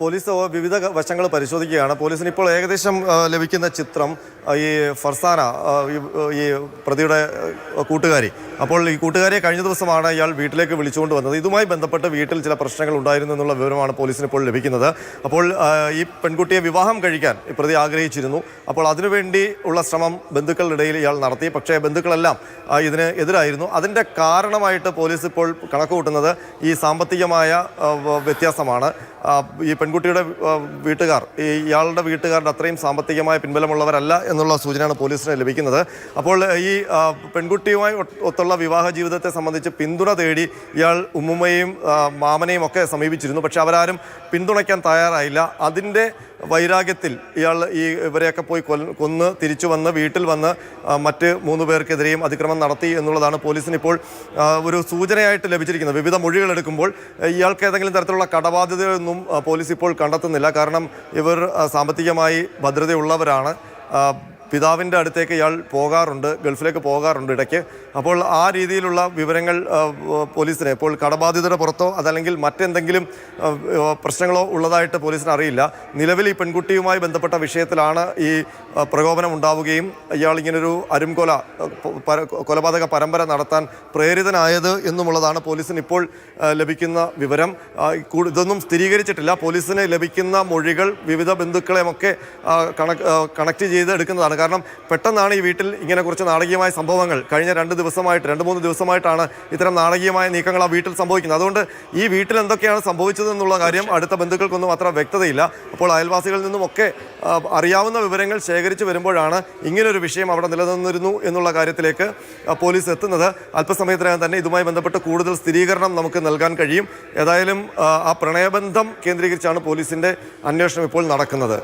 Police വിവിധ വശങ്ങൾ പരിശോധിക്കുകയാണ്. പോലീസിന് ഇപ്പോൾ ഏകദേശം ലഭിക്കുന്ന ചിത്രം ഈ ഫർസാന, ഈ പ്രതിയുടെ കൂട്ടുകാരി. അപ്പോൾ ഈ കൂട്ടുകാരിയെ കഴിഞ്ഞ ദിവസമാണ് ഇയാൾ വീട്ടിലേക്ക് വിളിച്ചുകൊണ്ട് വന്നത്. ഇതുമായി ബന്ധപ്പെട്ട് വീട്ടിൽ ചില പ്രശ്നങ്ങൾ ഉണ്ടായിരുന്നു എന്നുള്ള വിവരമാണ് പോലീസിന് ഇപ്പോൾ ലഭിക്കുന്നത്. അപ്പോൾ ഈ പെൺകുട്ടിയെ വിവാഹം കഴിക്കാൻ ഈ പ്രതി ആഗ്രഹിച്ചിരുന്നു. അപ്പോൾ അതിനുവേണ്ടി ഉള്ള ശ്രമം ബന്ധുക്കളുടെ ഇടയിൽ ഇയാൾ നടത്തി. പക്ഷേ ബന്ധുക്കളെല്ലാം ഇതിന് എതിരായിരുന്നു. അതിൻ്റെ കാരണമായിട്ട് പോലീസ് ഇപ്പോൾ കണക്ക് കൂട്ടുന്നത് ഈ സാമ്പത്തികമായ വ്യത്യാസമാണ്. ഈ പെൺകുട്ടിയുടെ വീട്ടുകാർ ഇയാളുടെ വീട്ടുകാരുടെ അത്രയും സാമ്പത്തികമായ പിൻബലമുള്ളവരല്ല എന്നുള്ള സൂചനയാണ് പോലീസിന് ലഭിക്കുന്നത്. അപ്പോൾ ഈ പെൺകുട്ടിയുമായി ഒത്തുള്ള വിവാഹ ജീവിതത്തെ സംബന്ധിച്ച് പിന്തുണ തേടി ഇയാൾ ഉമ്മുമ്മയും മാമനെയും ഒക്കെ സമീപിച്ചിരുന്നു. പക്ഷെ അവരാരും പിന്തുണയ്ക്കാൻ തയ്യാറായില്ല. അതിൻ്റെ വൈരാഗ്യത്തിൽ ഇയാൾ ഇവരെയൊക്കെ പോയി കൊന്ന് തിരിച്ചു വന്ന് വീട്ടിൽ വന്ന് മറ്റ് 3 പേർക്കെതിരെയും അതിക്രമം നടത്തി എന്നുള്ളതാണ് പോലീസിന് ഇപ്പോൾ ഒരു സൂചനയായിട്ട് ലഭിച്ചിരിക്കുന്നത്. വിവിധ മൊഴികൾ എടുക്കുമ്പോൾ ഇയാൾക്ക് ഏതെങ്കിലും തരത്തിലുള്ള കടബാധ്യതയൊന്നും പോലീസ് ഇപ്പോൾ കണ്ടെത്തുന്നില്ല. കാരണം ഇവർ സാമ്പത്തികമായി ഭദ്രതയുള്ളവരാണ്. പിതാവിൻ്റെ അടുത്തേക്ക് ഇയാൾ പോകാറുണ്ട്, ഗൾഫിലേക്ക് പോകാറുണ്ട് ഇടയ്ക്ക്. അപ്പോൾ ആ രീതിയിലുള്ള വിവരങ്ങൾ പോലീസിന് ഇപ്പോൾ കടബാധിതരുടെ പുറത്തോ അതല്ലെങ്കിൽ മറ്റെന്തെങ്കിലും പ്രശ്നങ്ങളോ ഉള്ളതായിട്ട് പോലീസിന് അറിയില്ല. നിലവിൽ ഈ പെൺകുട്ടിയുമായി ബന്ധപ്പെട്ട വിഷയത്തിലാണ് ഈ പ്രകോപനം ഉണ്ടാവുകയും ഇയാൾ ഇങ്ങനൊരു കൊലപാതക പരമ്പര നടത്താൻ പ്രേരിതനായത് എന്നുമുള്ളതാണ് പോലീസിന് ഇപ്പോൾ ലഭിക്കുന്ന വിവരം. ഇതൊന്നും സ്ഥിരീകരിച്ചിട്ടില്ല. പോലീസിന് ലഭിക്കുന്ന മൊഴികൾ വിവിധ ബന്ധുക്കളെയൊക്കെ കണക്ട് ചെയ്ത് എടുക്കുന്നതാണ്. കാരണം പെട്ടെന്നാണ് ഈ വീട്ടിൽ ഇങ്ങനെ കുറച്ച് നാടകീയമായ സംഭവങ്ങൾ കഴിഞ്ഞ 2-3 ദിവസമായിട്ടാണ് ഇത്തരം നാടകീയമായ നീക്കങ്ങൾ ആ വീട്ടിൽ സംഭവിക്കുന്നത്. അതുകൊണ്ട് ഈ വീട്ടിൽ എന്തൊക്കെയാണ് സംഭവിച്ചതെന്നുള്ള കാര്യം അടുത്ത ബന്ധുക്കൾക്കൊന്നും അത്ര വ്യക്തതയില്ല. അപ്പോൾ അയൽവാസികളിൽ നിന്നുമൊക്കെ അറിയാവുന്ന വിവരങ്ങൾ ശേഖരിച്ച് വരുമ്പോഴാണ് ഇങ്ങനൊരു വിഷയം അവിടെ നിലനിന്നിരുന്നു എന്നുള്ള കാര്യത്തിലേക്ക് പോലീസ് എത്തുന്നത്. അല്പസമയത്തിനകം തന്നെ ഇതുമായി ബന്ധപ്പെട്ട് കൂടുതൽ സ്ഥിരീകരണം നമുക്ക് നൽകാൻ കഴിയും. ഏതായാലും ആ പ്രണയബന്ധം കേന്ദ്രീകരിച്ചാണ് പോലീസിൻ്റെ അന്വേഷണം ഇപ്പോൾ നടക്കുന്നത്.